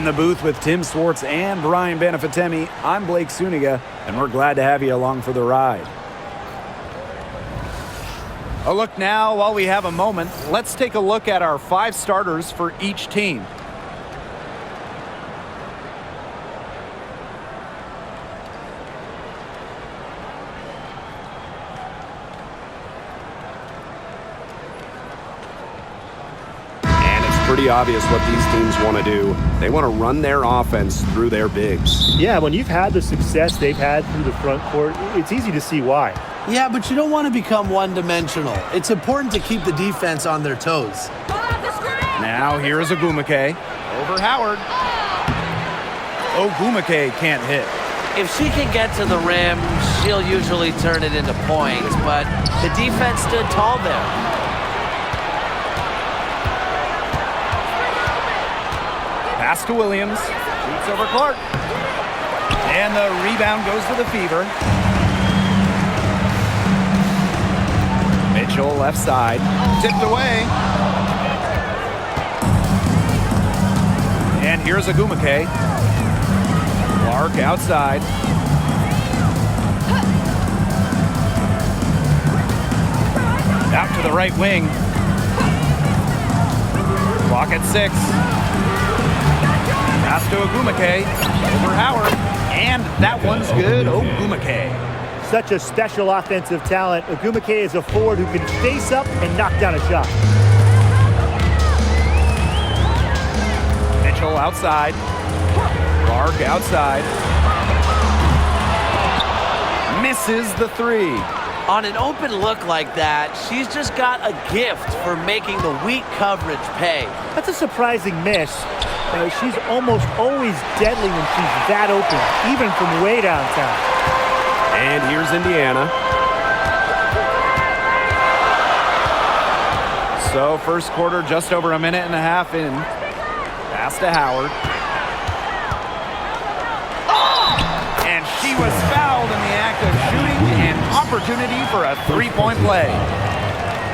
In the booth with Tim Swartz and Brian Banafitemi, I'm Blake Suniga, and we're glad to have you along for the ride. A look now, while we have a moment, let's take a look at our 5 starters for each team. Pretty obvious what these teams want to do. They want to run their offense through their bigs. Yeah, when you've had the success they've had through the front court, it's easy to see why. Yeah, but you don't want to become one-dimensional. It's important to keep the defense on their toes. Now here is Ogumake. Over Howard. Ogumake can't hit. If she can get to the rim, she'll usually turn it into points, but the defense stood tall there. Pass to Williams, shoots over Clark, and the rebound goes to the Fever. Mitchell left side, tipped away. And here's Ogumake. Clark outside. Out to the right wing. Clock at 6. Pass to Ogumake, over Howard, and that one's good. Ogumake. Such a special offensive talent. Ogumake is a forward who can face up and knock down a shot. Mitchell outside. Clark outside. Misses the 3. On an open look like that, she's just got a gift for making the weak coverage pay. That's a surprising miss. She's almost always deadly when she's that open, even from way downtown. And here's Indiana. So first quarter, just over a minute and a half in. Pass to Howard. And she was fouled in the act of shooting, an opportunity for a 3-point play.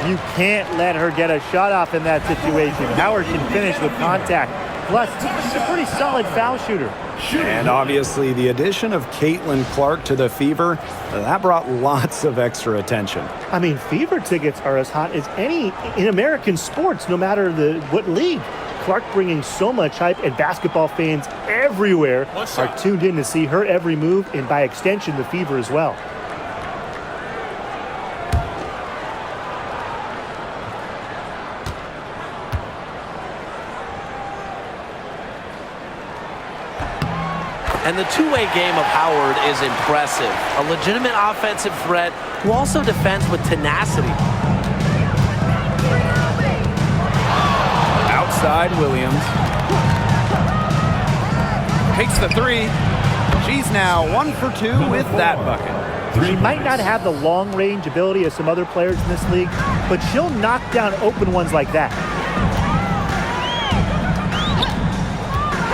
You can't let her get a shot off in that situation. Howard can finish with contact. Plus, she's a pretty solid foul shooter. And obviously, the addition of CaitlinClark to the Fever, that brought lots of extra attention. I mean, Fever tickets are as hot as any in American sports, no matter what league. Clark bringing so much hype, and basketball fans everywhere are tuned in to see her every move, and by extension, the Fever as well. And the two-way game of Howard is impressive. A legitimate offensive threat who also defends with tenacity. Outside Williams. Takes the 3. She's now 1 for 2 with that bucket. She might not have the long-range ability of some other players in this league, but she'll knock down open ones like that.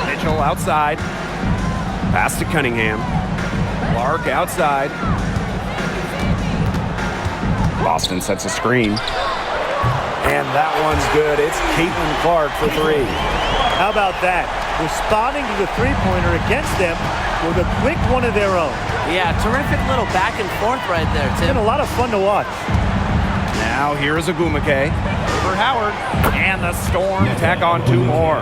Mitchell outside. Pass to Cunningham. Clark outside. Boston sets a screen. And that one's good. It's CaitlinClark for 3. How about that? Responding to the three-pointer against them with a quick one of their own. Yeah, terrific little back and forth right there, Tim. It's been a lot of fun to watch. Now here is Ogumake. Over Howard. And the Storm tack on 2 more.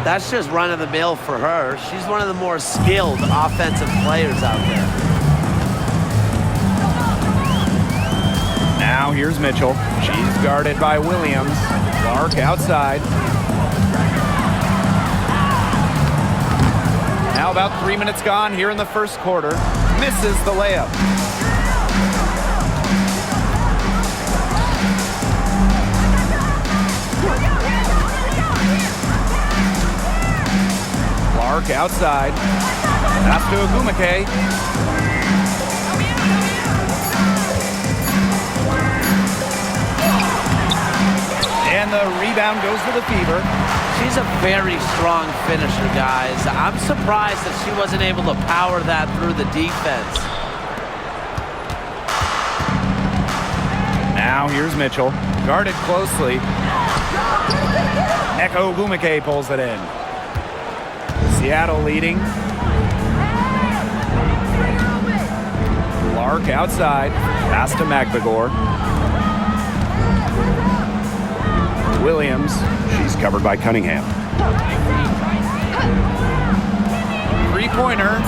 That's just run-of-the-mill for her. She's one of the more skilled offensive players out there. Now here's Mitchell. She's guarded by Williams. Clark outside. Now about 3 minutes gone here in the first quarter. Misses the layup. Clark outside. Pass to Ogumake. And the rebound goes to the Fever. She's a very strong finisher, guys. I'm surprised that she wasn't able to power that through the defense. Now here's Mitchell. Guarded closely. Ogumake pulls it in. Seattle leading. Clark outside. Pass to Magbagor. Williams. She's covered by Cunningham. Three-pointer.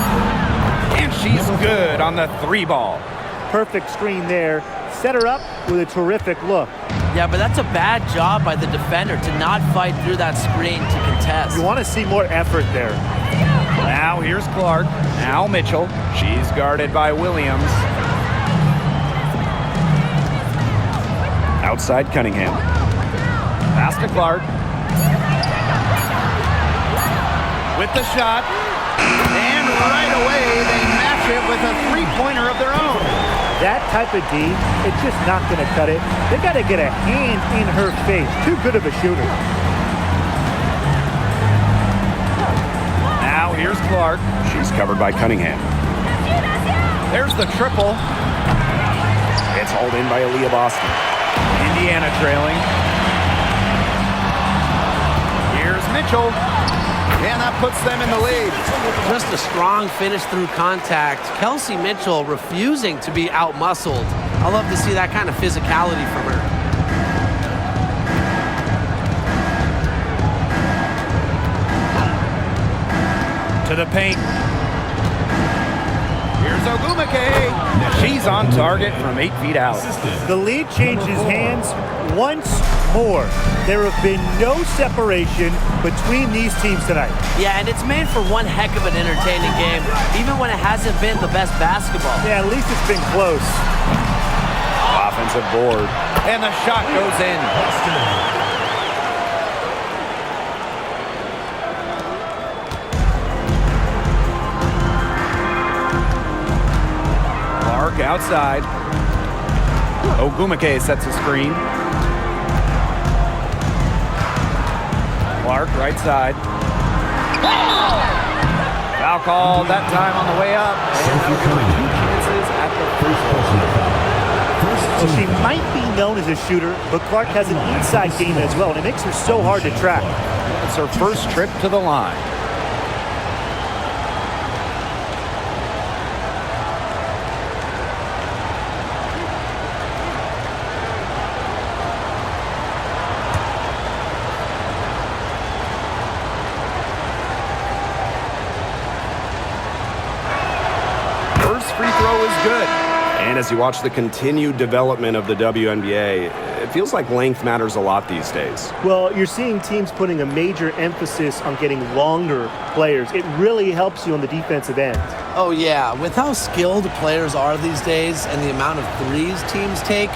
And she's good on the three ball. Perfect screen there. Set her up with a terrific look. Yeah, but that's a bad job by the defender to not fight through that screen to contest. You want to see more effort there. Now here's Clark. Now Mitchell. She's guarded by Williams. Outside Cunningham. Pass to Clark. With the shot. And right away they match it with a three-pointer of their own. That type of D, it's just not going to cut it. They got to get a hand in her face. Too good of a shooter. Now here's Clark. She's covered by Cunningham. There's the triple. It's hauled in by Aaliyah Boston. Indiana trailing. Here's Mitchell. And that puts them in the lead. Just a strong finish through contact. Kelsey Mitchell refusing to be out-muscled. I love to see that kind of physicality from her. To the paint. Here's Ogumake. She's on target from 8 feet out. The lead changes hands once more. There have been no separation between these teams tonight. Yeah, and it's made for one heck of an entertaining game, even when it hasn't been the best basketball. Yeah, at least it's been close. Offensive board. And the shot goes in. Clark outside. Ogumake sets a screen. Clark right side. Foul called that time on the way up. And that'll give her 2 chances at the free throw. Well, she might be known as a shooter, but Clark has an inside game as well, and it makes her so hard to track. It's her first trip to the line. Free throw is good. And as you watch the continued development of the WNBA, it feels like length matters a lot these days. Well, you're seeing teams putting a major emphasis on getting longer players. It really helps you on the defensive end. Oh, yeah. With how skilled players are these days and the amount of threes teams take,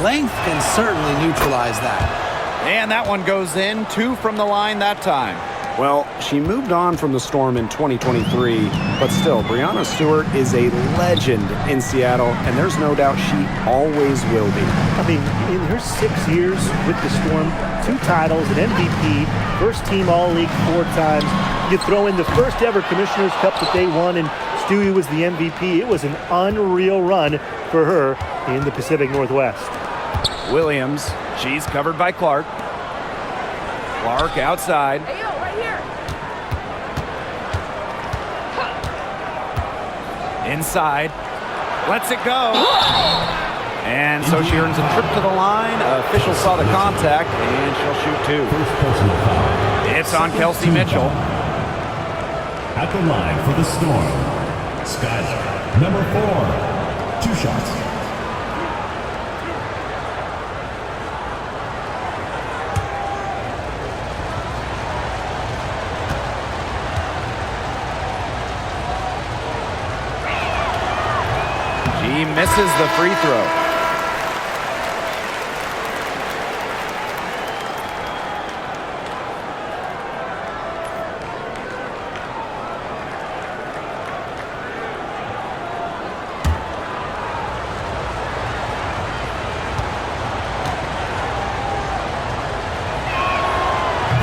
length can certainly neutralize that. And that one goes in. 2 from the line that time. Well, she moved on from the Storm in 2023, but still, Breanna Stewart is a legend in Seattle, and there's no doubt she always will be. I mean, in her 6 years with the Storm, 2 titles, an MVP, first team All-League 4 times. You throw in the first ever Commissioner's Cup that they won, and Stewie was the MVP. It was an unreal run for her in the Pacific Northwest. Williams, she's covered by Clark. Clark outside. Inside, lets it go. And so she earns a trip to the line. Officials saw the contact, and she'll shoot 2. It's on Kelsey Mitchell. At the line for the Storm, Skyler, number 4, 2 shots. He misses the free throw.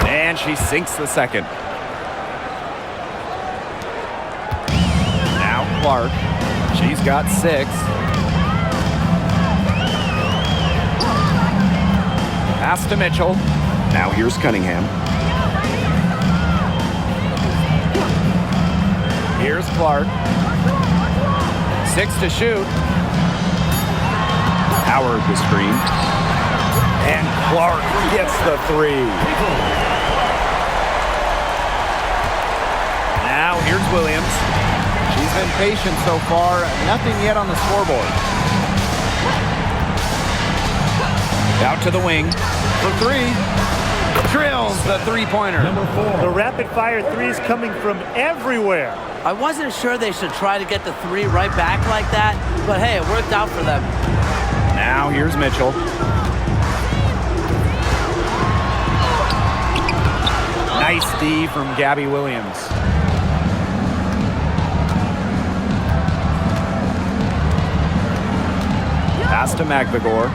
And she sinks the second. Now Clark. She's got 6. Pass to Mitchell. Now here's Cunningham. Here's Clark. 6 to shoot. Howard the screen. And Clark gets the 3. Now here's Williams. She's been patient so far. Nothing yet on the scoreboard. Out to the wing for 3. Drills the three-pointer. Number 4. The rapid-fire threes coming from everywhere. I wasn't sure they should try to get the 3 right back like that, but hey, it worked out for them. Now here's Mitchell. Nice D from Gabby Williams. Pass to Magbagor.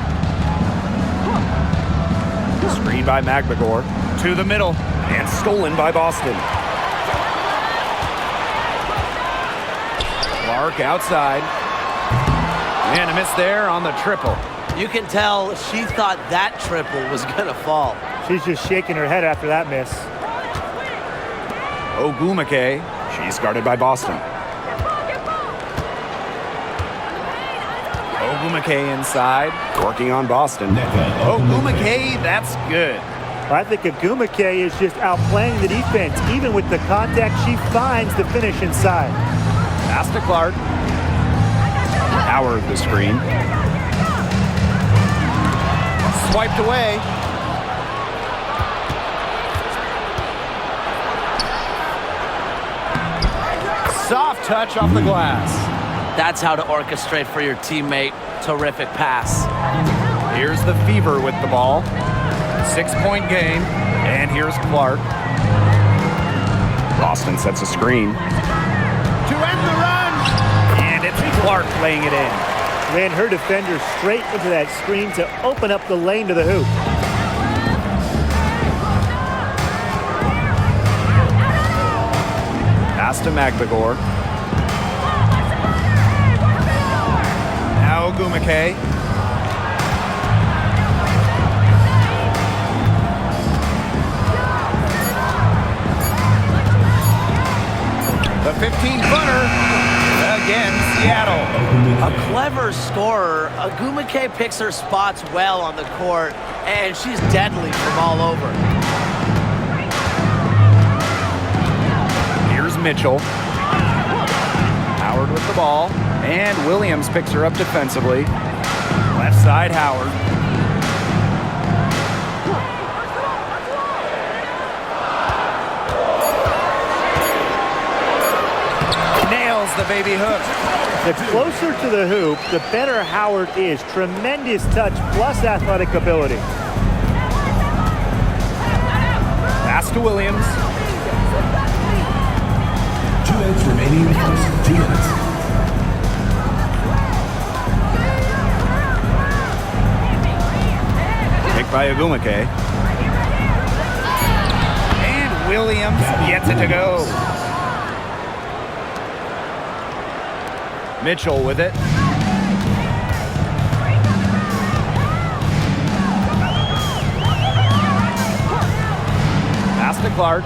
Screen by Magbagor. To the middle. And stolen by Boston. Clark outside. And a miss there on the triple. You can tell she thought that triple was going to fall. She's just shaking her head after that miss. Ogumake. She's guarded by Boston. Ogumake inside. Working on Boston. Ogumake, that's good. I think Agumake is just outplaying the defense. Even with the contact, she finds the finish inside. Pass to Clark. Howard the screen. Swiped away. Soft touch off the glass. That's how to orchestrate for your teammate. Terrific pass. Here's the Fever with the ball. 6-point game. And here's Clark. Boston sets a screen. To end the run. And it's Clark laying it in. Ran her defender straight into that screen to open up the lane to the hoop. Pass to Magbagor. Now Ogumake. The 15-footer against Seattle. A clever scorer. Agumake picks her spots well on the court, and she's deadly from all over. Here's Mitchell. Howard with the ball. And Williams picks her up defensively. Left side, Howard. Nails the baby hook. The closer to the hoop, the better Howard is. Tremendous touch plus athletic ability. Pass to Williams. 2 minutes remaining in the first. 2 minutes. Picked by Ogumake. And Williams gets it to go. Mitchell with it. Pass to Clark.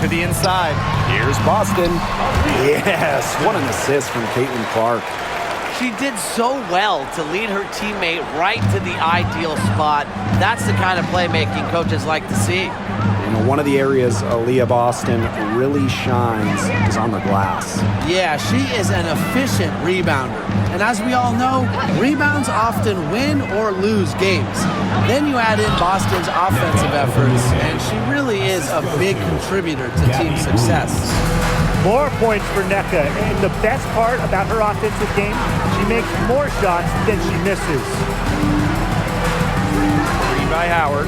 To the inside. Here's Boston. Yes, what an assist from Caitlin Clark. She did so well to lead her teammate right to the ideal spot. That's the kind of playmaking coaches like to see. You know, one of the areas Aaliyah Boston really shines is on the glass. Yeah, she is an efficient rebounder. And as we all know, rebounds often win or lose games. Then you add in Boston's offensive efforts, and she really is a big contributor to team success. More points for NECA. And the best part about her offensive game, she makes more shots than she misses. Screen by Howard.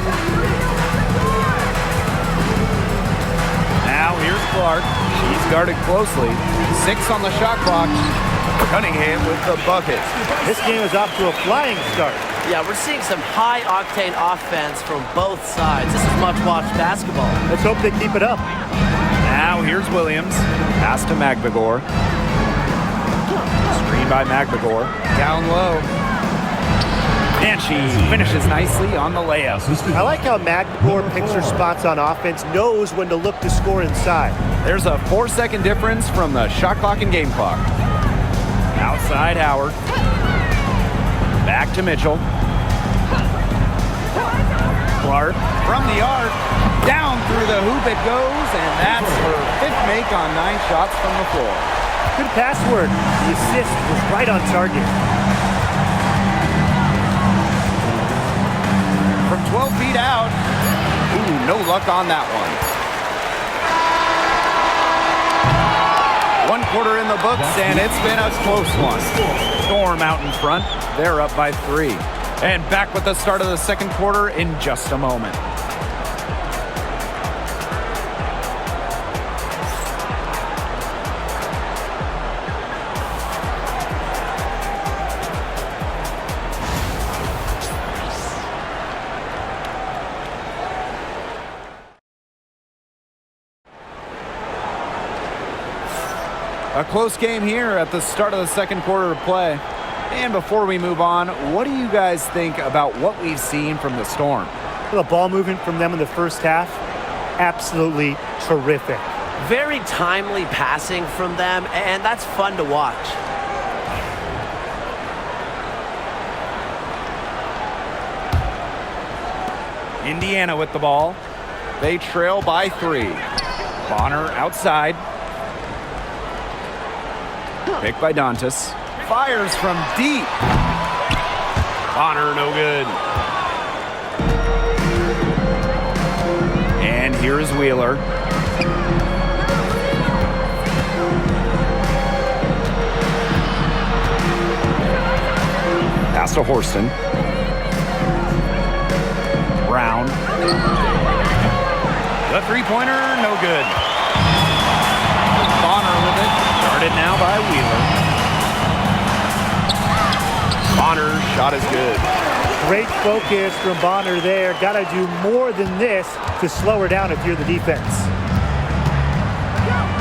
Now here's Clark. She's guarded closely. 6 on the shot clock. Cunningham with the bucket. This game is off to a flying start. Yeah, we're seeing some high-octane offense from both sides. This is much-watched basketball. Let's hope they keep it up. Now here's Williams. Pass to Magbagor. Screen by Magbagor. Down low. And she finishes nicely on the layup. I like how McMahon picks her spots on offense, knows when to look to score inside. There's a 4-second difference from the shot clock and game clock. Outside Howard. Back to Mitchell. Clark from the arc. Down through the hoop it goes, and that's her 5th make on 9 shots from the floor. Good pass work. The assist was right on target. From 12 feet out. Ooh, no luck on that one. 1 quarter in the books, and it's been a close one. Storm out in front. They're up by 3. And back with the start of the second quarter in just a moment. A close game here at the start of the second quarter of play. And before we move on, what do you guys think about what we've seen from the Storm? The ball movement from them in the first half, absolutely terrific. Very timely passing from them, and that's fun to watch. Indiana with the ball. They trail by 3. Bonner outside. Picked by Dantas. Fires from deep. Bonner, no good. And here's Wheeler. Pass to Horston. Brown. The three-pointer, no good. Bonner with it. Started now by Wheeler. Bonner's shot is good. Great focus from Bonner there. Got to do more than this to slow her down if you're the defense.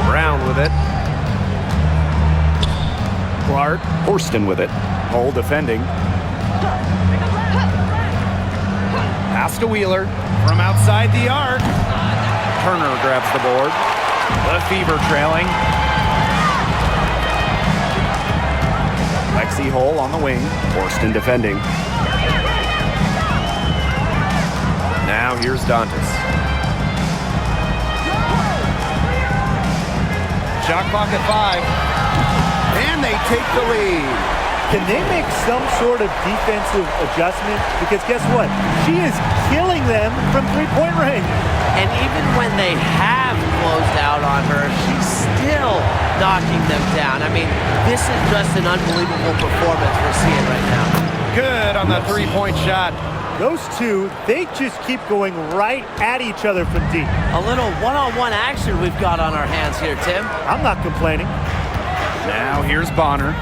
Brown with it. Clark. Horston with it. Hole defending. Pass to Wheeler. From outside the arc. Turner grabs the board. The Fever trailing. Lexi Hole on the wing. Horston defending. Now here's Dantas. Shot clock at 5. And they take the lead. Can they make some sort of defensive adjustment? Because guess what? She is killing them from three-point range. And even when they have closed out on her, she's still knocking them down. I mean, this is just an unbelievable performance we're seeing right now. Good on the three-point shot. Those two, they just keep going right at each other from deep. A little one-on-one action we've got on our hands here, Tim. I'm not complaining. Now here's Bonner.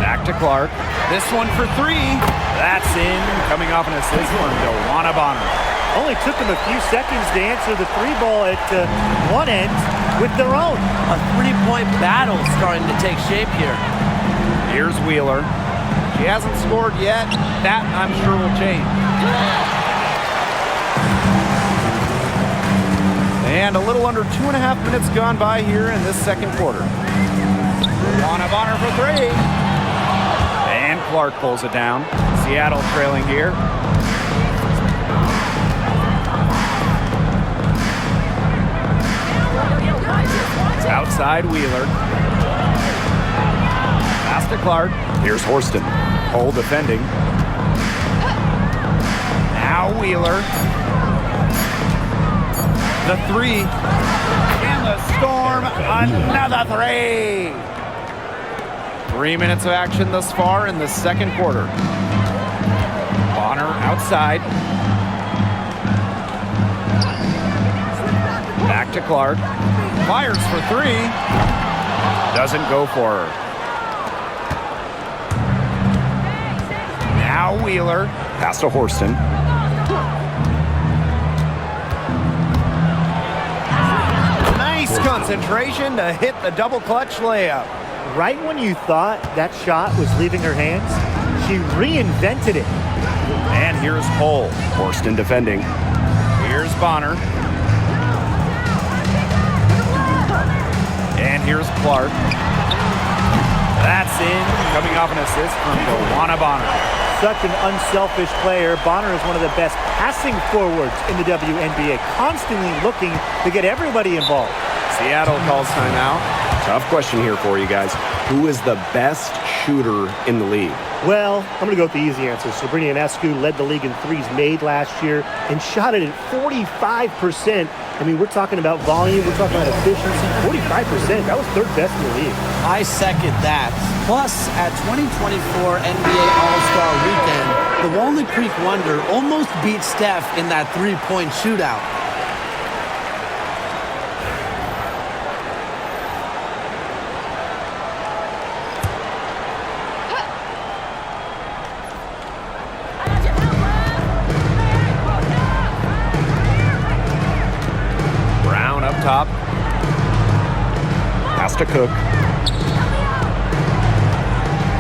Back to Clark. This one for 3. That's in. Coming off an assist from DeWanna Bonner. Only took them a few seconds to answer the 3-ball at one end with their own. A 3-point battle starting to take shape here. Here's Wheeler. She hasn't scored yet. That, I'm sure, will change. And a little under 2.5 minutes gone by here in this second quarter. DeWanna Bonner for 3. And Clark pulls it down. Seattle trailing here. Outside Wheeler. Pass to Clark. Here's Horston. Hole defending. Now Wheeler. The 3. And the Storm, another 3. 3 minutes of action thus far in the second quarter. Bonner outside. Back to Clark. Fires for 3. Doesn't go for her. Now Wheeler. Pass to Horston. Nice concentration to hit the double clutch layup. Right when you thought that shot was leaving her hands, She reinvented it. And here's Cole. Forced in defending. Here's Bonner. And here's Clark. That's in, coming off an assist from Joanna Bonner. Such an unselfish player. Bonner is one of the best passing forwards in the WNBA, constantly looking to get everybody involved. Seattle calls timeout. Tough question here for you guys. Who is the best shooter in the league? Well, I'm going to go with the easy answer. Sabrina Ionescu led the league in threes made last year and shot it at 45%. I mean, we're talking about volume. We're talking about efficiency. 45%. That was third best in the league. I second that. Plus, at 2024 NBA All-Star Weekend, the Walnut Creek Wonder almost beat Steph in that three-point shootout. Top. Has to Cook.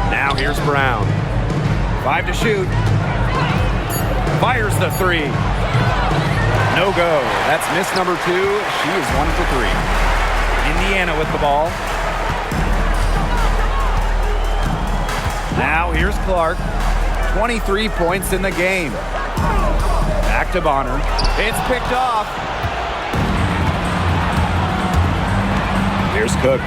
Now here's Brown. 5 to shoot. Fires the three. No go. That's miss number 2. She is 1 for 3. Indiana with the ball. Now here's Clark. 23 points in the game. Back to Bonner. It's picked off. Here's Cook.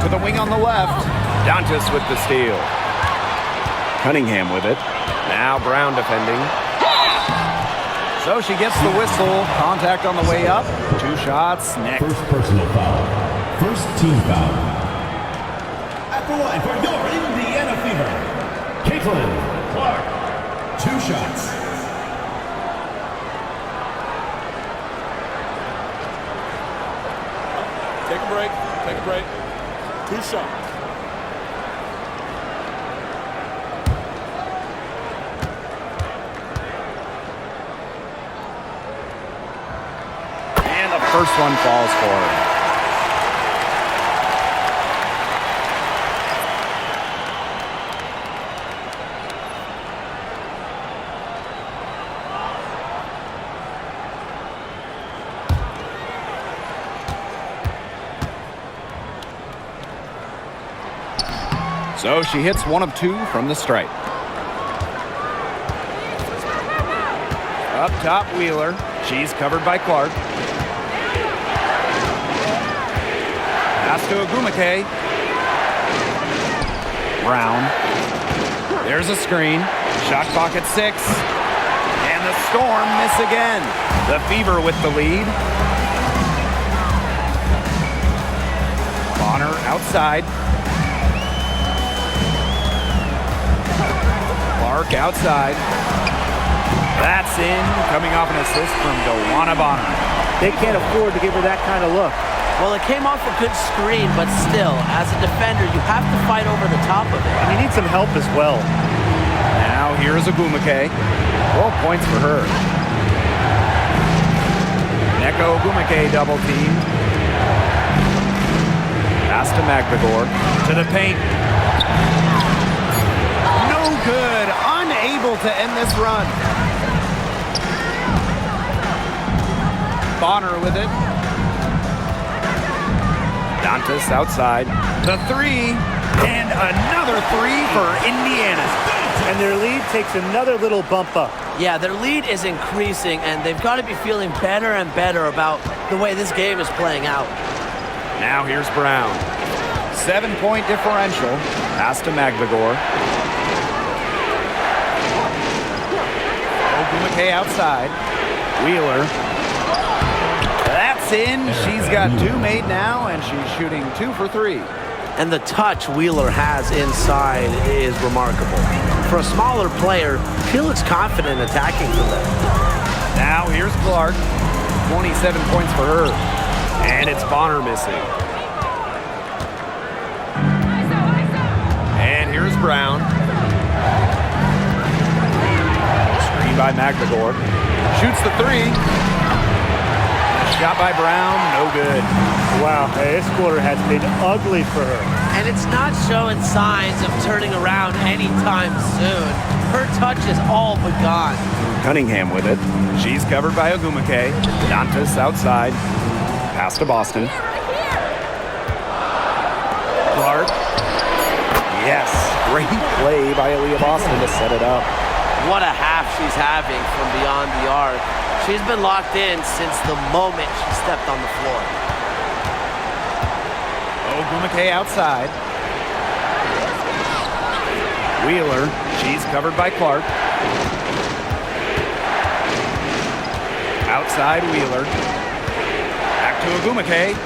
To the wing on the left. Dantas with the steal. Cunningham with it. Now Brown defending. So she gets the whistle. Contact on the way up. 2 shots next. First personal foul. First team foul. At the line for your Indiana Fever, Caitlin Clark. 2 shots. Take a break. Take a break. 2 shots. And the first one falls for her. So she hits 1 of 2 from the stripe. Up top, Wheeler. She's covered by Clark. Pass to Agumake. Brown. There's a screen. Shot clock at 6. And the Storm miss again. The Fever with the lead. Bonner outside. Clark outside. That's in, coming off an assist from Joanna Bonner. They can't afford to give her that kind of look. Well, it came off a good screen, but still, as a defender, you have to fight over the top of it. And you need some help as well. Now here's Agumake. 12 points for her. Neko Agumake double team. Pass to Magdagor. To the paint. Good. Unable to end this run. Bonner with it. Dantas outside. The 3. And another 3 for Indiana. And their lead takes another little bump up. Yeah, their lead is increasing, and they've got to be feeling better and better about the way this game is playing out. Now here's Brown. 7-point differential. Pass to Magdagor. Agumake outside. Wheeler. That's in. She's got 2 made now, and she's shooting 2 for 3. And the touch Wheeler has inside is remarkable. For a smaller player, she looks confident attacking from there. Now here's Clark. 27 points for her. And it's Bonner missing. And here's Brown. Screen by Magdagor. Shoots the 3. Shot by Brown, no good. Wow, this quarter has been ugly for her. and it's not showing signs of turning around anytime soon. Her touch is all but gone. Cunningham with it. She's covered by Ogumake. Dantas outside. Pass to Boston. Clark. Yes. Great play by Aaliyah Boston to set it up. What a half she's having from beyond the arc. She's been locked in since the moment she stepped on the floor. Ogumake outside. Wheeler. She's covered by Clark. Outside Wheeler. Back to Ogumake.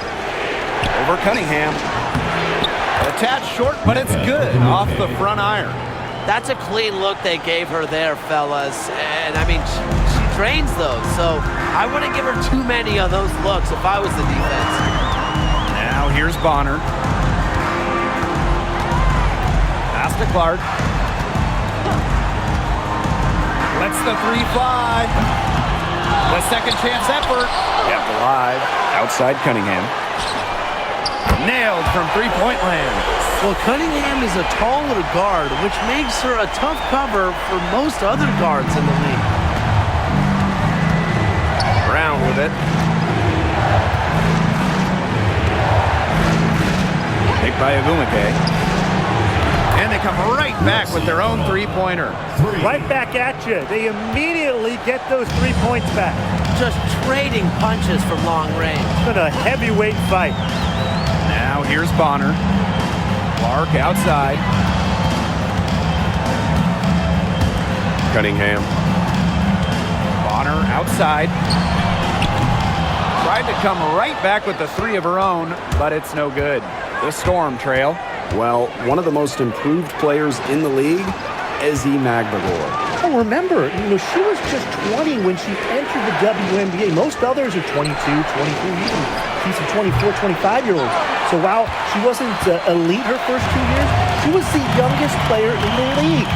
Over Cunningham. Attached short, but it's good off the front iron. That's a clean look they gave her there, fellas. And I mean, she trains those, so I wouldn't give her too many of those looks if I was the defense. Now here's Bonner. Pass to Clark. Lets the three fly. The second chance effort. Kept alive. Outside Cunningham. Nailed from three-point land. Well, Cunningham is a taller guard, which makes her a tough cover for most other guards in the league. Brown with it. Picked by Ogumake. And they come right back with their own three-pointer. Right back at you. They immediately get those 3 points back. Just trading punches from long range. It's been a heavyweight fight. Now here's Bonner. Clark outside. Cunningham. Bonner outside. Tried to come right back with the three of her own, but it's no good. The Storm trail. Well, one of the most improved players in the league, Ezi Magdalor. Oh, remember, she was just 20 when she entered the WNBA. Most others are 22, 23, even she's some 24, 25-year-olds. So while she wasn't elite her first 2 years, she was the youngest player in the league.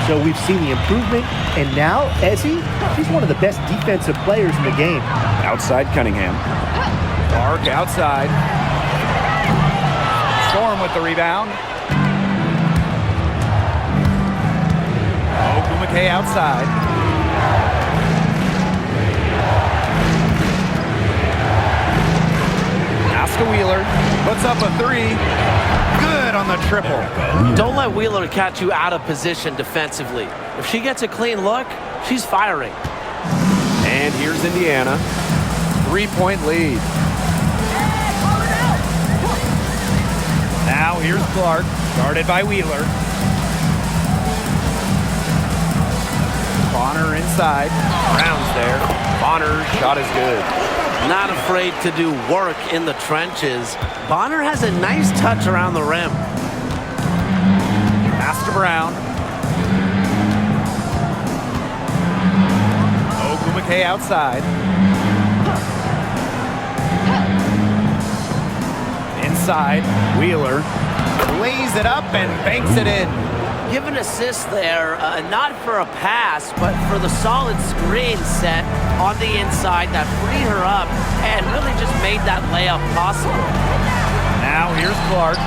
So we've seen the improvement, and now Ezi, she's one of the best defensive players in the game. Outside Cunningham. Clark outside. Storm with the rebound. Ogumake outside. Pass to Wheeler. Puts up a three. Good on the triple. Don't let Wheeler catch you out of position defensively. If she gets a clean look, she's firing. And here's Indiana. 3-point lead. Now here's Clark, guarded by Wheeler. Bonner inside. Brown's there. Bonner's shot is good. Not afraid to do work in the trenches. Bonner has a nice touch around the rim. Pass to Brown. Ogumake outside. Inside, Wheeler lays it up and banks it in. Give an assist there, not for a pass, but for the solid screen set on the inside that freed her up and really just made that layup possible. Now here's Clark,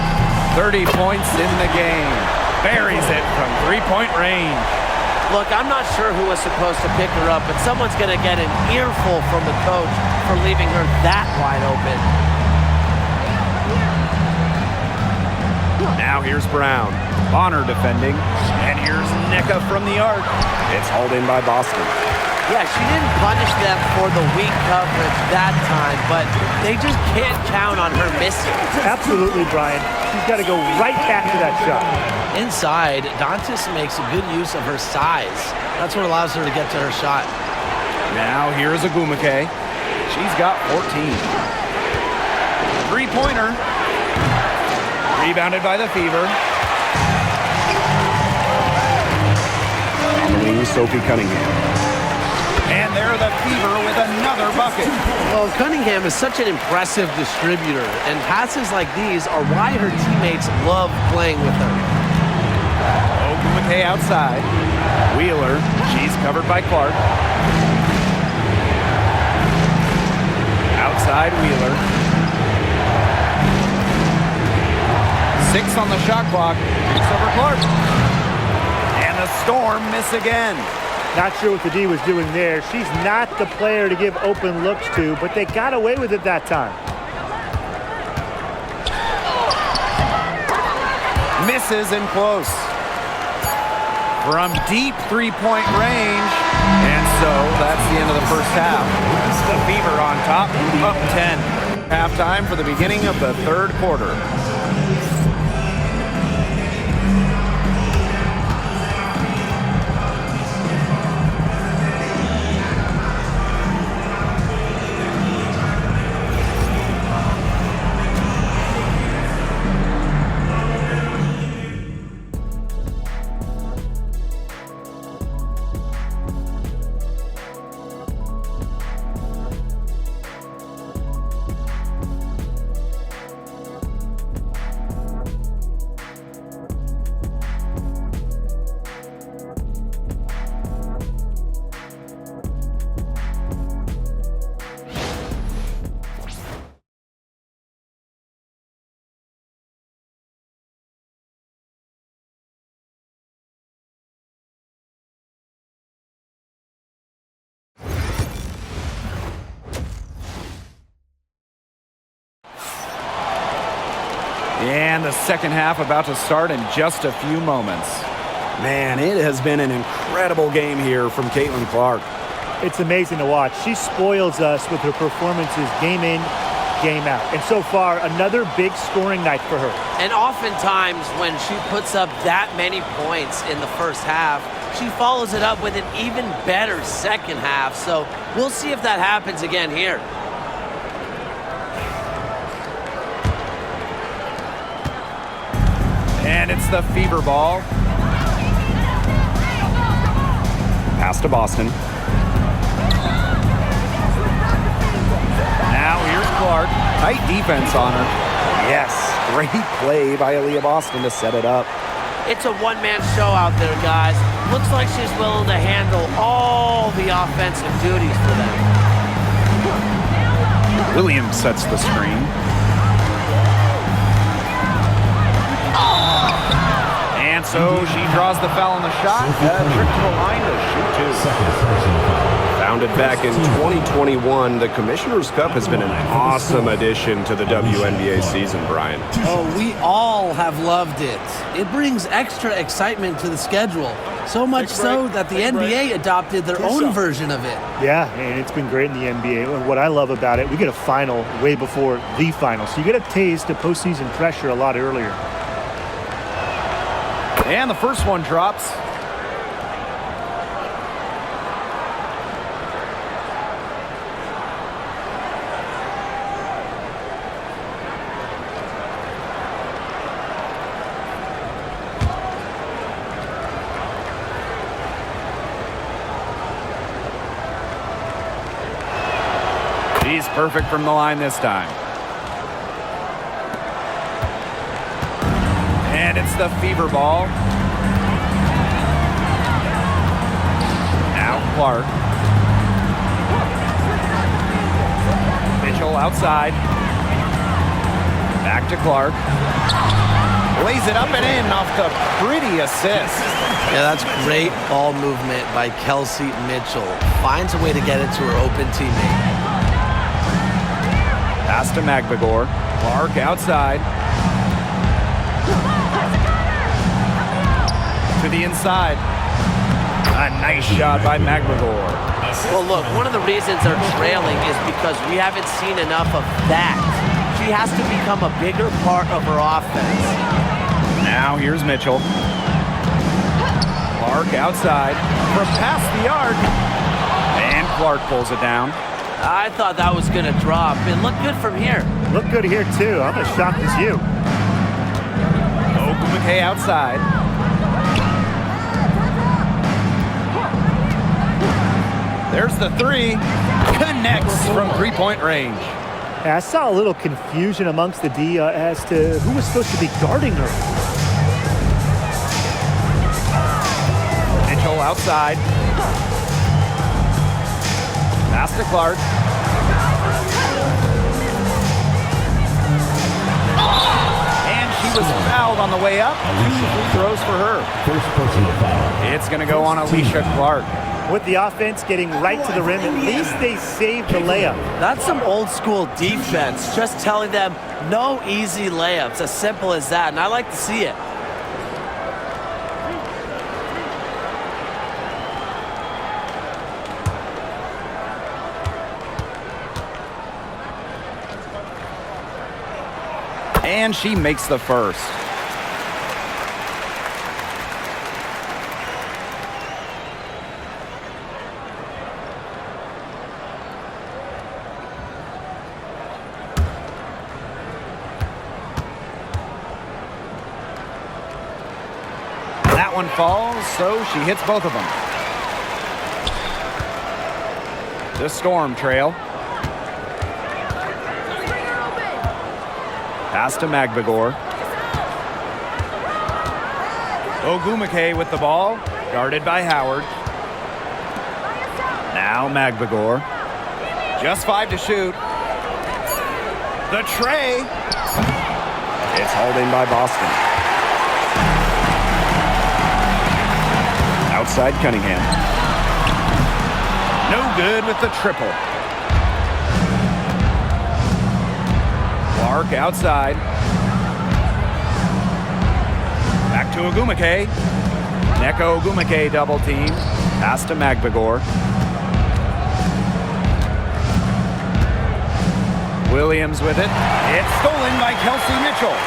30 points in the game. Buries it from three-point range. Look, I'm not sure who was supposed to pick her up, but someone's going to get an earful from the coach for leaving her that wide open. Now here's Brown. Bonner defending. And here's Nika from the arc. It's hauled in by Boston. Yeah, she didn't punish them for the weak coverage that time, but they just can't count on her missing. Absolutely, Brian. She's got to go right back to that shot. Inside, Dantas makes a good use of her size. That's what allows her to get to her shot. Now here's Ogumake. She's got 14. Three-pointer. Rebounded by the Fever. On the wing, Sophie Cunningham. And there the Fever with another bucket. Well, Cunningham is such an impressive distributor, and passes like these are why her teammates love playing with her. Ogumake outside. Wheeler, she's covered by Clark. Outside Wheeler. 6 on the shot clock. It's over Clark. And the Storm miss again. Not sure what the D was doing there. She's not the player to give open looks to, but they got away with it that time. Misses and close. From deep three-point range. And so that's the end of the first half. The Fever on top, up 10. Halftime for the beginning of the third quarter. And the second half about to start in just a few moments. Man, it has been an incredible game here from Caitlin Clark. It's amazing to watch. She spoils us with her performances game in, game out. And so far, another big scoring night for her. And oftentimes when she puts up that many points in the first half, she follows it up with an even better second half. So we'll see if that happens again here. And it's the Fever ball. Pass to Boston. Now here's Clark. Tight defense on her. Yes, great play by Aaliyah Boston to set it up. It's a one-man show out there, guys. Looks like she's willing to handle all the offensive duties for them. Williams sets the screen. And so she draws the foul on the shot. Trick to the line to shoot two. Founded back in 2021, the Commissioner's Cup has been an awesome addition to the WNBA season, Brian. Oh, we all have loved it. It brings extra excitement to the schedule. So much so that the NBA adopted their own version of it. Yeah, and it's been great in the NBA. And what I love about it, we get a final way before the final. So you get a taste of postseason pressure a lot earlier. And the first one drops. She's perfect from the line this time. And it's the Fever ball. Now Clark. Mitchell outside. Back to Clark. Lays it up and in off the pretty assist. Yeah, that's great ball movement by Kelsey Mitchell. Finds a way to get it to her open teammate. Pass to Magbagor. Clark outside. To the inside. A nice shot by Magbagor. Well, look, one of the reasons they're trailing is because we haven't seen enough of that. She has to become a bigger part of her offense. Now here's Mitchell. Clark outside from past the arc. And Clark pulls it down. I thought that was going to drop. It looked good from here. Look good here, too. I'm as shocked as you. Open McKay outside. There's the three. Connects from three-point range. Yeah, I saw a little confusion amongst the D as to who was supposed to be guarding her. Mitchell outside. Pass to Clark. And she was fouled fouled on the way up. 2 free throws for her. First personal foul. It's going to go on Alicia Clark. With the offense getting right to the rim, at least they saved the layup. That's some old school defense, just telling them no easy layups, as simple as that, and I like to see it. And she makes the first. That one falls, so she hits both of them. The Storm trail. Pass to Magbagor. Ogumake with the ball, guarded by Howard. Now Magbagor. Just 5 to shoot. The tray. It's hauled in by Boston. Outside Cunningham. No good with the triple. Clark outside. Back to Ogumake. Neko Ogumake double team. Pass to Magbagor. Williams with it. It's stolen by Kelsey Mitchell.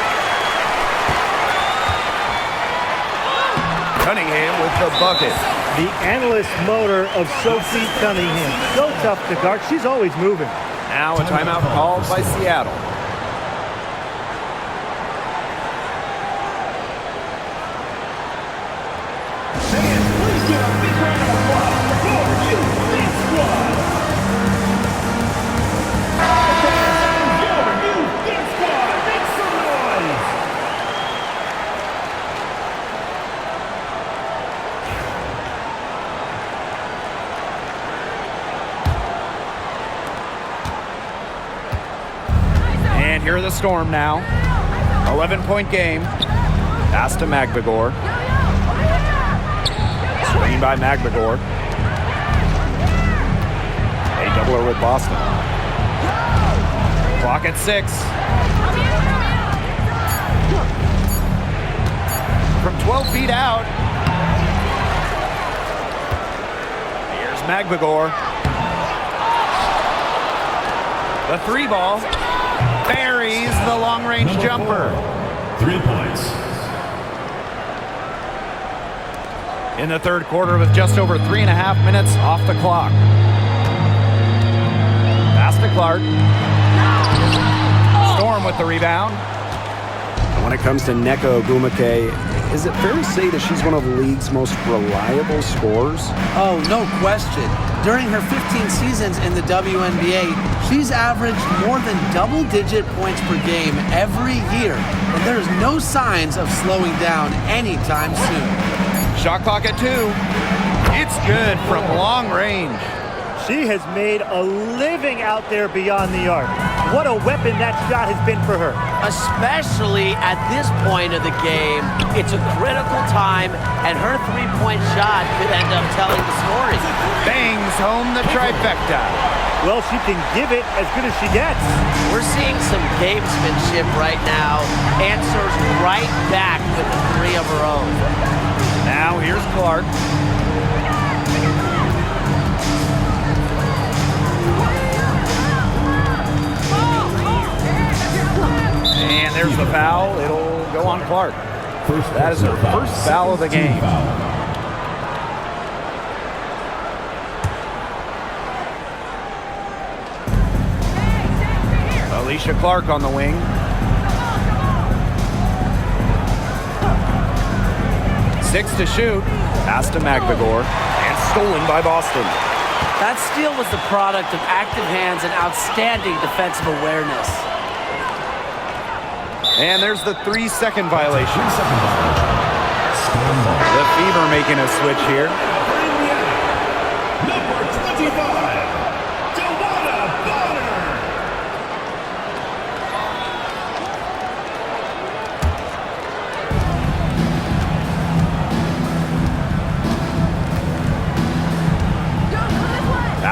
Cunningham with the bucket. The analyst motor of Sophie Cunningham. So tough to guard. She's always moving. Now a timeout called by Seattle. Here are the Storm now. 11-point game. Pass to Magbagor. Screen by Magbagor. A doubler with Boston. Clock at 6. From 12 feet out. Here's Magbagor. The 3 ball. Buries the long-range jumper. 3 points. In the third quarter with just over 3.5 minutes off the clock. Pass to Clark. Storm with the rebound. And when it comes to Neko Ogumake, is it fair to say that she's one of the league's most reliable scorers? Oh, no question. During her 15 seasons in the WNBA, she's averaged more than double-digit points per game every year, and there's no signs of slowing down anytime soon. Shot clock at 2. It's good from long range. She has made a living out there beyond the arc. What a weapon that shot has been for her. Especially at this point of the game, it's a critical time, and her three-point shot could end up telling the story. Bangs home the trifecta. Well, she can give it as good as she gets. We're seeing some gamesmanship right now. Answers right back with the 3 of her own. Now here's Clark. And there's the foul. It'll go on Clark. That is her first foul of the game. Alicia Clark on the wing. Six to shoot. Pass to Magbagor. And stolen by Boston. That steal was the product of active hands and outstanding defensive awareness. And there's the 3-second violation. The Fever making a switch here. Number 25, Delana Bonner.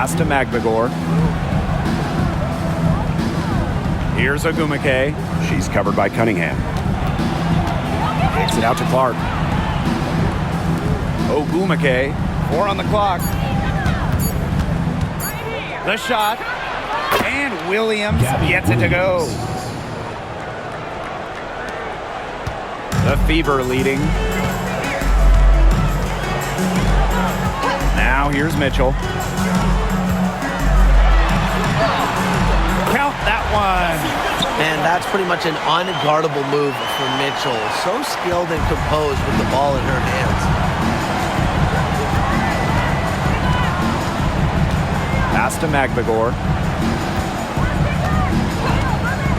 Pass to Magbagor. Here's Ogumake. She's covered by Cunningham. Kicks it out to Clark. Ogumake. 4 on the clock. The shot. And Williams gets it to go. The Fever leading. Now here's Mitchell. Count that one. And that's pretty much an unguardable move for Mitchell. So skilled and composed with the ball in her hands. Pass to Magbagor.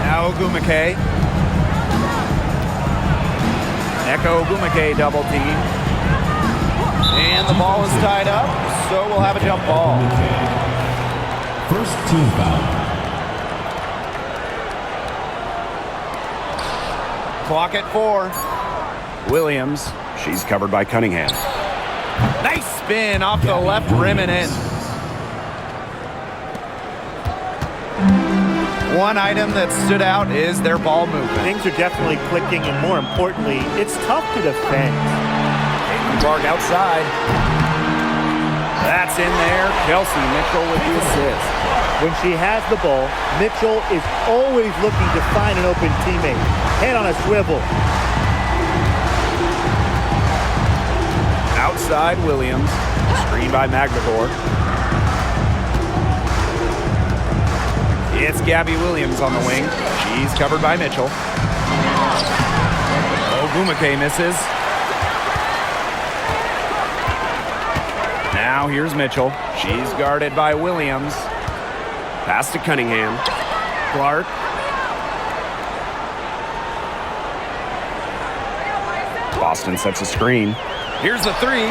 Now Ogumake. Echo Ogumake double team. And the ball is tied up, so we'll have a jump ball. First team foul. Clock at 4. Williams, she's covered by Cunningham. Nice spin off the left rim and in. One item that stood out is their ball movement. Things are definitely clicking, and more importantly, it's tough to defend. Clark outside. That's in there. Kelsey Mitchell with the assist. When she has the ball, Mitchell is always looking to find an open teammate. Head on a swivel. Outside Williams. Screen by Magbagor. It's Gabby Williams on the wing. She's covered by Mitchell. Ogumake misses. Now here's Mitchell. She's guarded by Williams. Pass to Cunningham. Clark. Boston sets a screen. Here's the 3.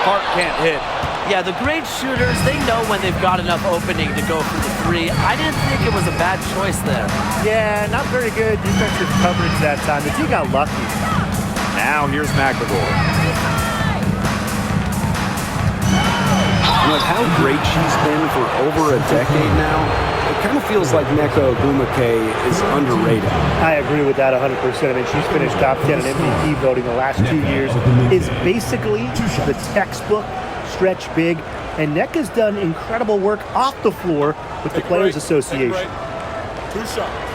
Clark can't hit. Yeah, the great shooters, they know when they've got enough opening to go for the 3. I didn't think it was a bad choice there. Yeah, not very good defensive coverage that time. The team got lucky. Now here's Magbagor. With how great she's been for over a decade now, it kind of feels like Nneka Ogumake is underrated. I agree with that 100%. I mean, she's finished top 10 in MVP voting the last 2 years. Is basically the textbook stretch big, and Nneka's done incredible work off the floor with the Players Association. 2 shots.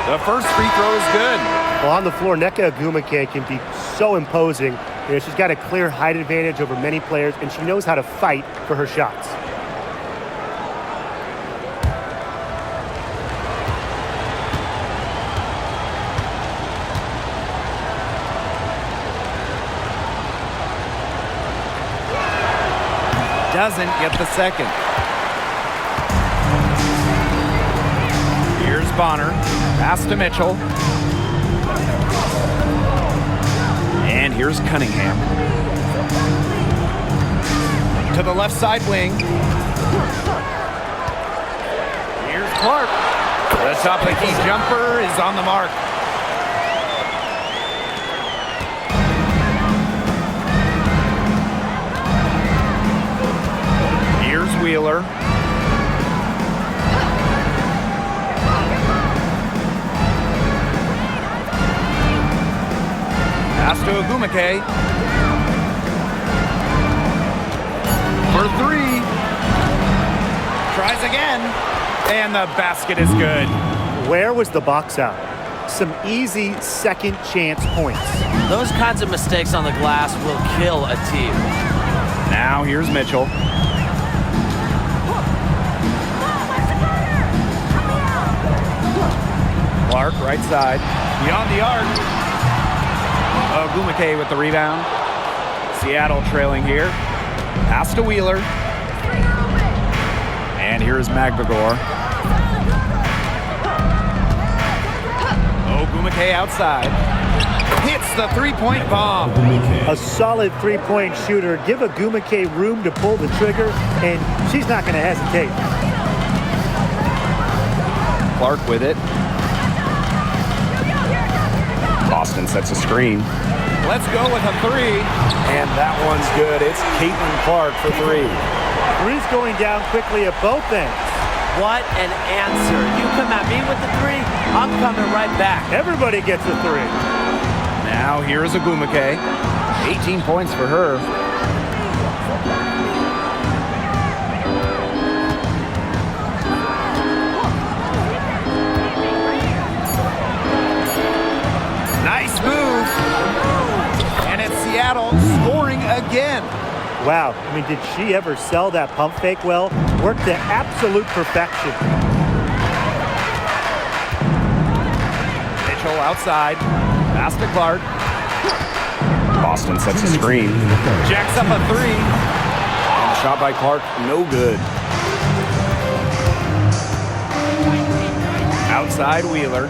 The first free throw is good. Well, on the floor, Nneka Ogumake can be so imposing. You know, she's got a clear height advantage over many players, and she knows how to fight for her shots. Doesn't get the second. Here's Bonner. Pass to Mitchell. And here's Cunningham. To the left side wing. Here's Clark. The top of the key jumper is on the mark. Here's Wheeler. Pass to Ogumake. For 3. Tries again. And the basket is good. Where was the box out? Some easy second chance points. Those kinds of mistakes on the glass will kill a team. Now here's Mitchell. Clark, right side. Beyond the arc. Ogumake with the rebound. Seattle trailing here. Pass to Wheeler. And here's Magbagor. Ogumake outside. hits the three-point bomb. A solid three-point shooter. Give Agumake room to pull the trigger, and she's not going to hesitate. Clark with it. Boston sets a screen. Let's go with a three. And that one's good. It's Caitlin Clark for three. Three's going down quickly at both ends. What an answer. You come at me with the three, I'm coming right back. Everybody gets a three. Now here's Agumake. 18 points for her. Nice move. And it's Seattle scoring again. Wow, I mean, did she ever sell that pump fake well? Worked to absolute perfection. Mitchell outside. Pass to Clark. Boston sets a screen. Jacks up a three. And shot by Clark, no good. Outside Wheeler.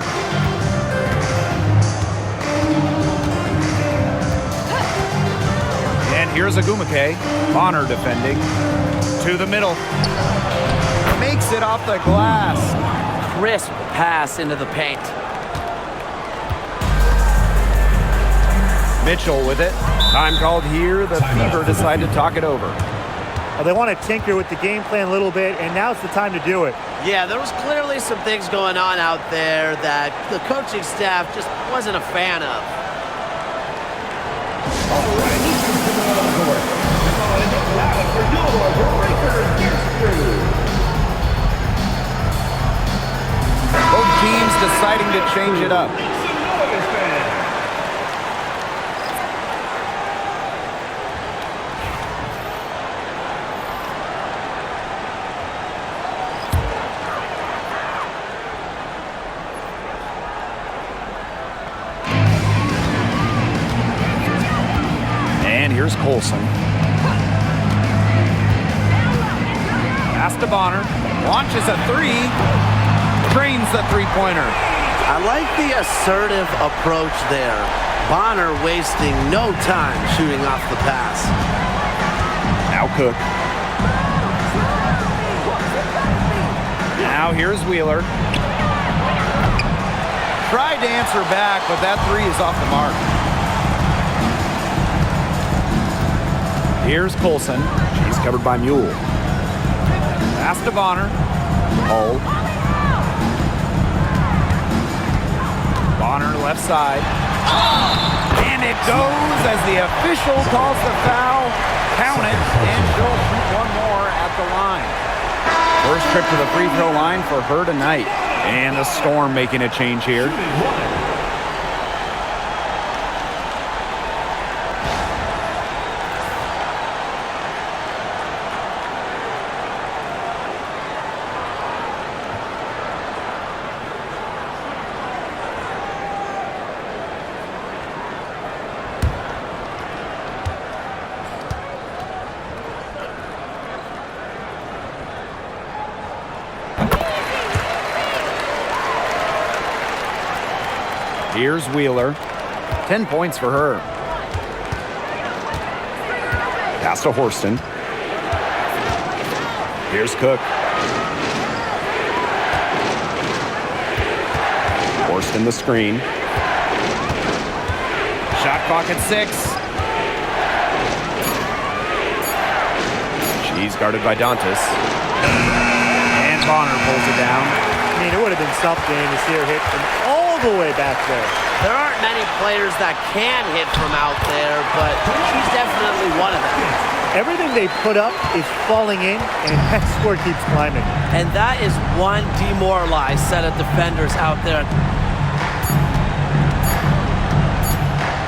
And here's Agumake. Bonner defending. To the middle. Makes it off the glass. Crisp pass into the paint. Mitchell with it. Time called here. The Fever decide to talk it over. Well, they want to tinker with the game plan a little bit, and now's the time to do it. Yeah, there was clearly some things going on out there that the coaching staff just wasn't a fan of. Both teams deciding to change it up. And here's Colson. Pass to Bonner. Launches a three. Trains the three-pointer. I like the assertive approach there. Bonner wasting no time shooting off the pass. Now Cook. Now here's Wheeler. Tried to answer back, but that three is off the mark. Here's Colson. She's covered by Mule. Pass to Bonner. Hull. Bonner left side. And it goes as the official calls the foul. Count it, and she'll shoot one more at the line. First trip to the free throw line for her tonight. And the Storm making a change here. Here's Wheeler. 10 points for her. Pass to Horston. Here's Cook. Horston the screen. Shot clock at 6. She's guarded by Dantas. And Bonner pulls it down. I mean, it would have been something to see her hit from all the way back there. There aren't many players that can hit from out there, but she's definitely one of them. Everything they put up is falling in, and that score keeps climbing. And that is one demoralized set of defenders out there.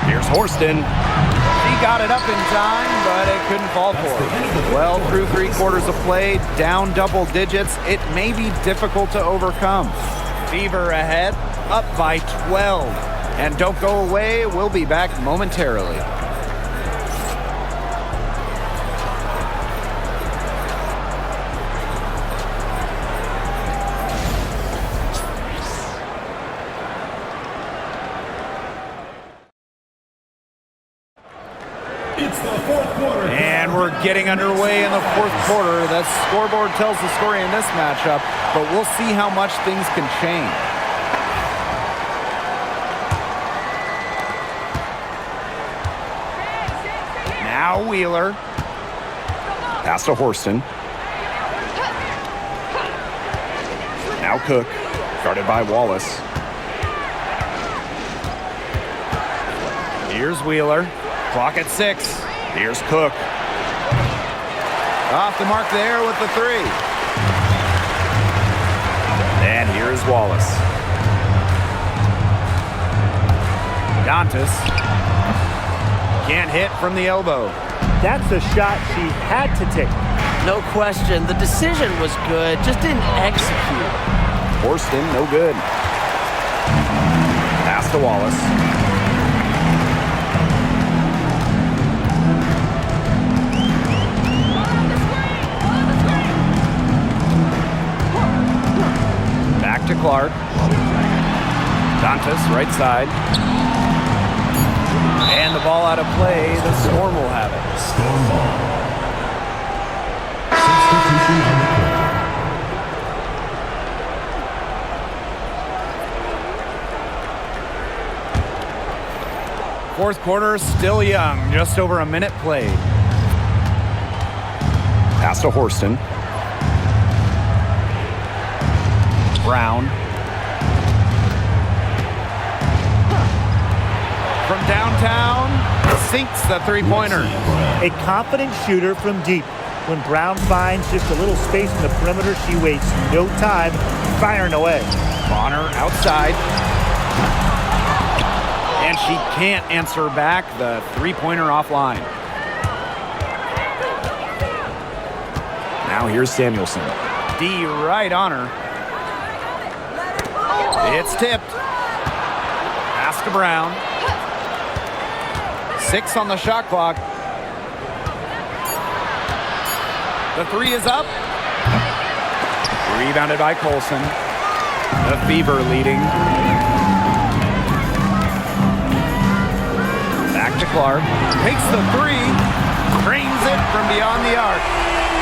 Here's Horston. She got it up in time, but it couldn't fall for her. Well, through 3 quarters of play, down double digits, it may be difficult to overcome. Fever ahead, up by 12. And don't go away, we'll be back momentarily. It's the fourth quarter. And we're getting underway in the fourth quarter. That scoreboard tells the story in this matchup, but we'll see how much things can change. Now Wheeler. Pass to Horston. Now Cook. Guarded by Wallace. Here's Wheeler. Clock at 6. Here's Cook. Off the mark there with the 3. And here's Wallace. Dantas. Can't hit from the elbow. That's a shot she had to take. No question. The decision was good, just didn't execute. Horston, no good. Pass to Wallace. Back to Clark. Dantas, right side. And the ball out of play. The Storm will have it. Storm ball. Substitution on the court. Fourth quarter, still young. Just over a minute played. Pass to Horston. Brown. From downtown, sinks the three-pointer. A confident shooter from deep. When Brown finds just a little space in the perimeter, she wastes no time firing away. Bonner outside. And she can't answer back the three-pointer offline. Now here's Samuelson. D right on her. It's tipped. Pass to Brown. 6 on the shot clock. The 3 is up. Rebounded by Colson. The Fever leading. Back to Clark. Takes the 3. Drains it from beyond the arc.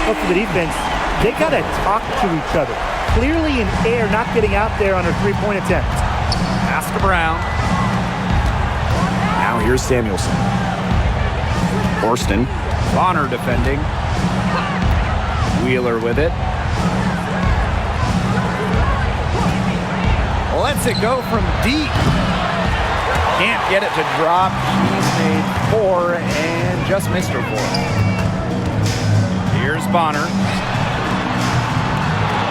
Look for the defense. They got to talk to each other. Clearly in air, not getting out there on her three-point attempt. Pass to Brown. Now here's Samuelson. Horston. Bonner defending. Wheeler with it. Lets it go from deep. Can't get it to drop. She's made 4 and just missed her 4. Here's Bonner.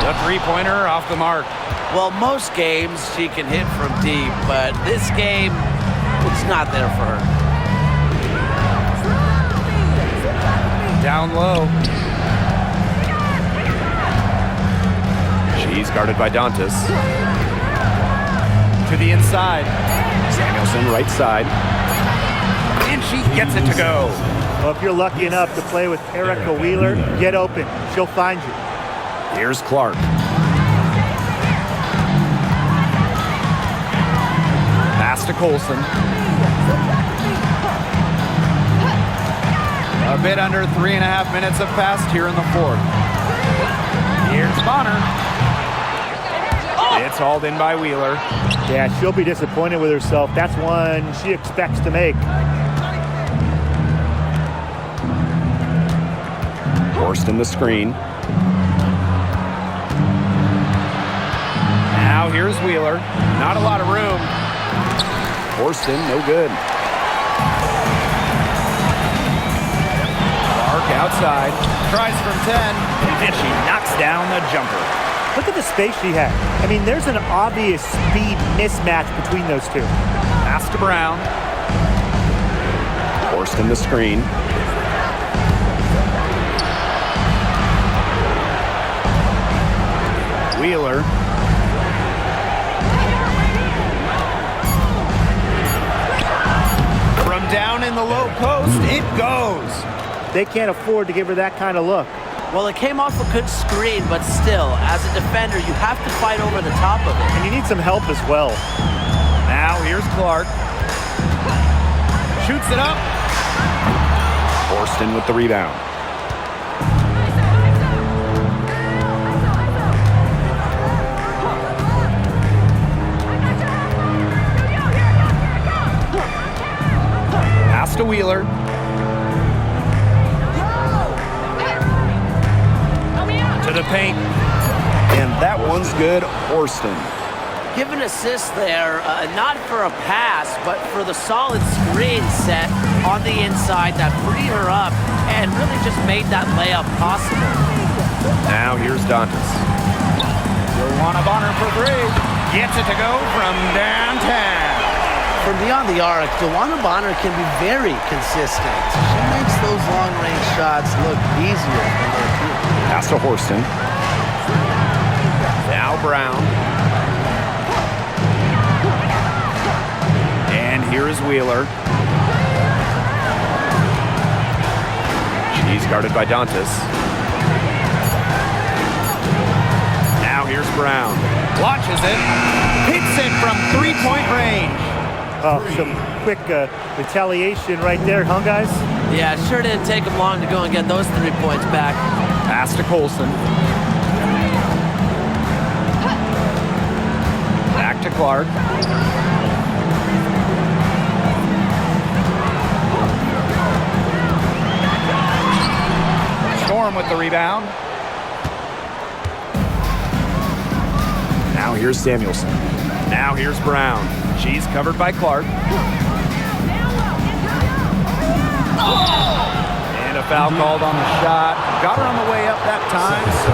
The three-pointer off the mark. Well, most games she can hit from deep, but this game, it's not there for her. Down low. She's guarded by Dantas. To the inside. Samuelson, right side. And she gets it to go. Well, if you're lucky enough to play with Erica Wheeler, get open. She'll find you. Here's Clark. Pass to Colson. A bit under 3.5 minutes have passed here in the fourth. Here's Bonner. It's hauled in by Wheeler. Yeah, she'll be disappointed with herself. That's one she expects to make. Horston the screen. Now here's Wheeler. Not a lot of room. Horston, no good. Clark outside. Tries from 10. And she knocks down the jumper. Look at the space she had. I mean, there's an obvious speed mismatch between those two. Pass to Brown. Horston the screen. Wheeler. From down in the low post, it goes. They can't afford to give her that kind of look. Well, it came off a good screen, but still, as a defender, you have to fight over the top of it. And you need some help as well. Now here's Clark. Shoots it up. Horston with the rebound. Pass to Wheeler. To the paint. And that one's good. Horston. Give an assist there, not for a pass, but for the solid screen set on the inside that freed her up and really just made that layup possible. Now here's Dantas. Joanna Bonner for three. Gets it to go from downtown. From beyond the arc, DeWanna Bonner can be very consistent. She makes those long-range shots look easier than they appear. Pass to Horston. Now Brown. And here's Wheeler. She's guarded by Dantas. Now here's Brown. Launches it. Hits it from three-point range. Oh, some quick retaliation right there, huh, guys? Yeah, it sure didn't take them long to go and get those 3 points back. Pass to Colson. Back to Clark. Storm with the rebound. Now here's Samuelson. Now here's Brown. She's covered by Clark. And a foul called on the shot. Got her on the way up that time, so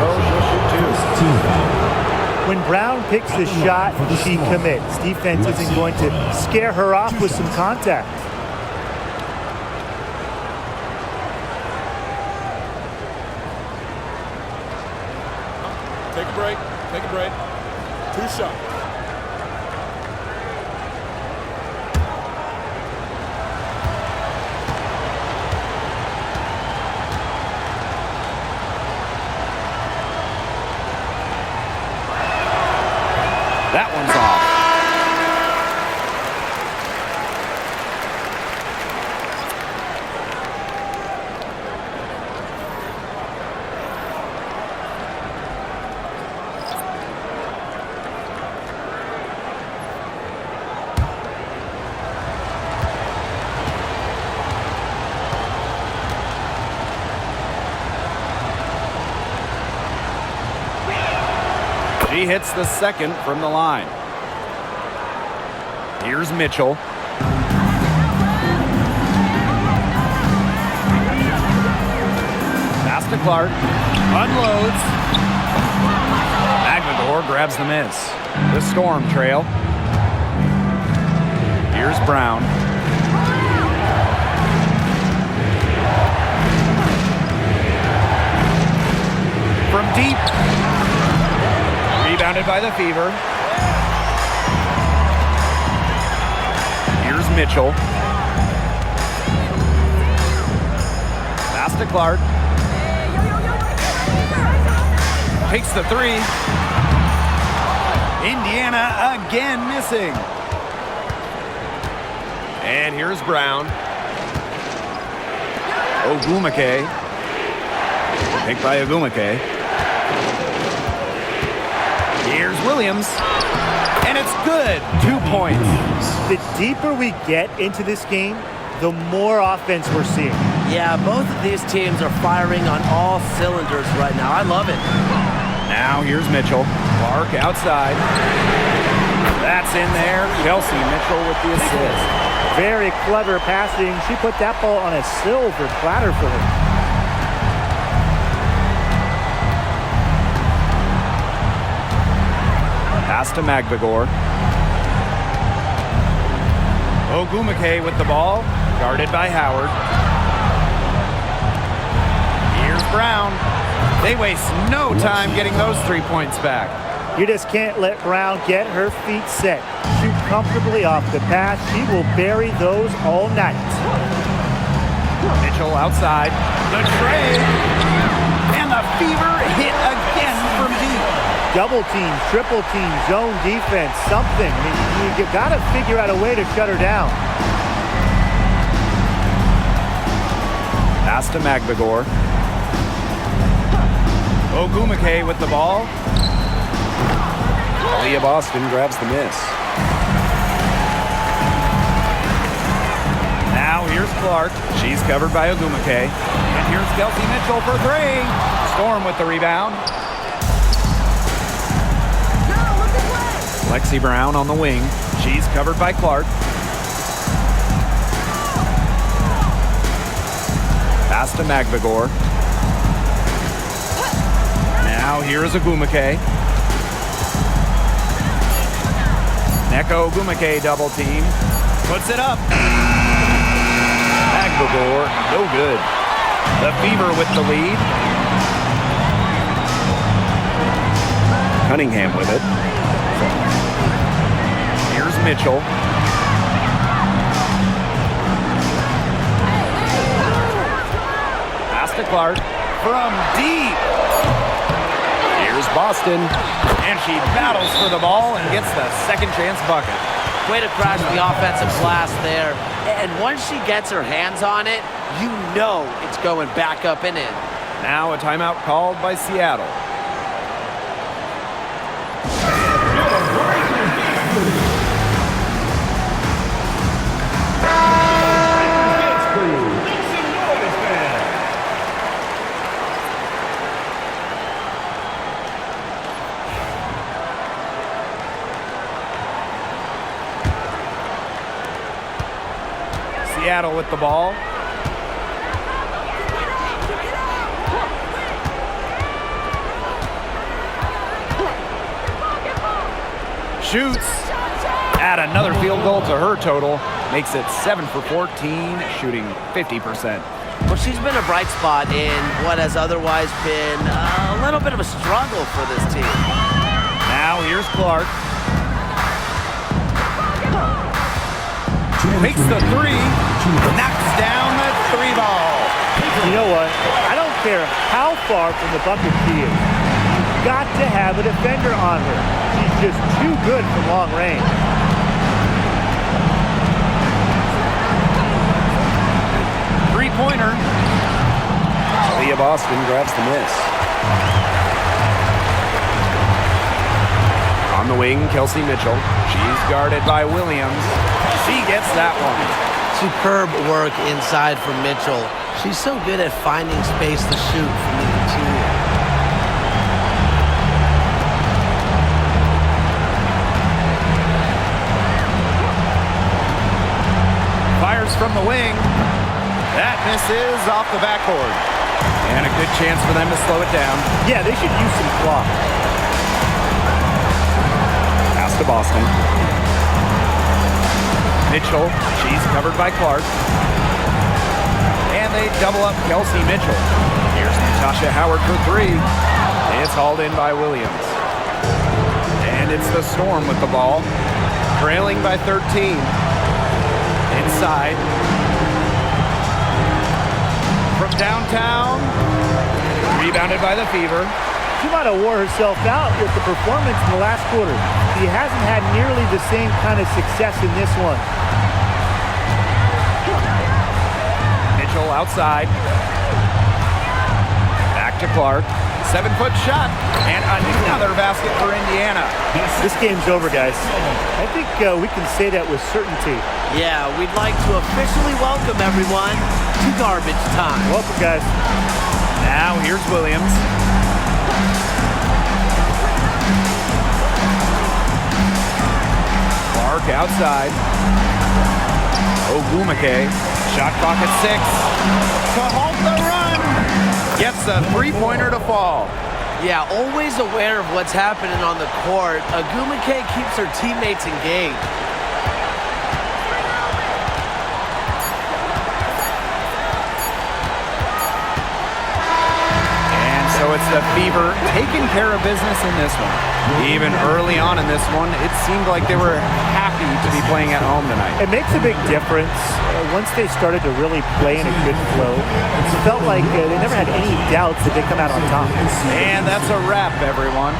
she'll shoot two. When Brown picks the shot, she commits. Defense isn't going to scare her off with some contact. Take a break. Take a break. 2 shots. That one's off. She hits the second from the line. Here's Mitchell. Pass to Clark. Unloads. Magmador grabs the miss. The Storm trail. Here's Brown. From deep. Rebounded by the Fever. Here's Mitchell. Pass to Clark. Takes the three. Indiana again missing. And here's Brown. Ogumake. Picked by Ogumake. Here's Williams. And it's good. 2 points. The deeper we get into this game, the more offense we're seeing. Yeah, both of these teams are firing on all cylinders right now. I love it. Now here's Mitchell. Clark outside. That's in there. Chelsea Mitchell with the assist. Very clever passing. She put that ball on a silver platter for her. Pass to Magbagor. Ogumake with the ball, guarded by Howard. Here's Brown. They waste no time getting those 3 points back. You just can't let Brown get her feet set. Shoot comfortably off the pass. She will bury those all night. Mitchell outside. The trade. And the Fever hit again from deep. Double team, triple team, zone defense, something. I mean, you've got to figure out a way to shut her down. Pass to Magbagor. Ogumake with the ball. Leah Boston grabs the miss. Now here's Clark. She's covered by Ogumake. And here's Kelsey Mitchell for three. Storm with the rebound. Lexi Brown on the wing. She's covered by Clark. Pass to Magbagor. Now here's Ogumake. Neko Ogumake double team. Puts it up. Magbagor, no good. The Fever with the lead. Cunningham with it. Here's Mitchell. Pass to Clark from deep. Here's Boston. And she battles for the ball and gets the second chance bucket. Way to crash the offensive glass there. And once she gets her hands on it, you know it's going back up and in. Now a timeout called by Seattle. Seattle with the ball. Shoots. Add another field goal to her total. Makes it 7 for 14, shooting 50%. Well, she's been a bright spot in what has otherwise been a little bit of a struggle for this team. Now here's Clark. Takes the three, knocks down the three ball. You know what? I don't care how far from the bucket she is. You've got to have a defender on her. She's just too good from long range. Three-pointer. Leah Boston grabs the miss. On the wing, Kelsey Mitchell. She's guarded by Williams. She gets that one. Superb work inside from Mitchell. She's so good at finding space to shoot from the interior. Fires from the wing. That misses off the backboard. And a good chance for them to slow it down. Yeah, they should use some clock. Pass to Boston. Mitchell, she's covered by Clark. And they double up Kelsey Mitchell. Here's Natasha Howard for three. It's hauled in by Williams. And it's the Storm with the ball. Trailing by 13. Inside. From downtown. Rebounded by the Fever. She might have wore herself out with the performance in the last quarter. She hasn't had nearly the same kind of success in this one. Mitchell outside. Back to Clark. 7-foot shot. And another basket for Indiana. This game's over, guys. I think we can say that with certainty. Yeah, we'd like to officially welcome everyone to garbage time. Welcome, guys. Now here's Williams. Clark outside. Ogumake. Shot clock at 6. To halt the run. Gets a three-pointer to fall. Yeah, always aware of what's happening on the court. Ogumake keeps her teammates engaged. And so it's the Fever taking care of business in this one. Even early on in this one, it seemed like they were happy to be playing at home tonight. It makes a big difference once they started to really play in a good flow. It felt like they never had any doubts that they come out on top. And that's a wrap, everyone.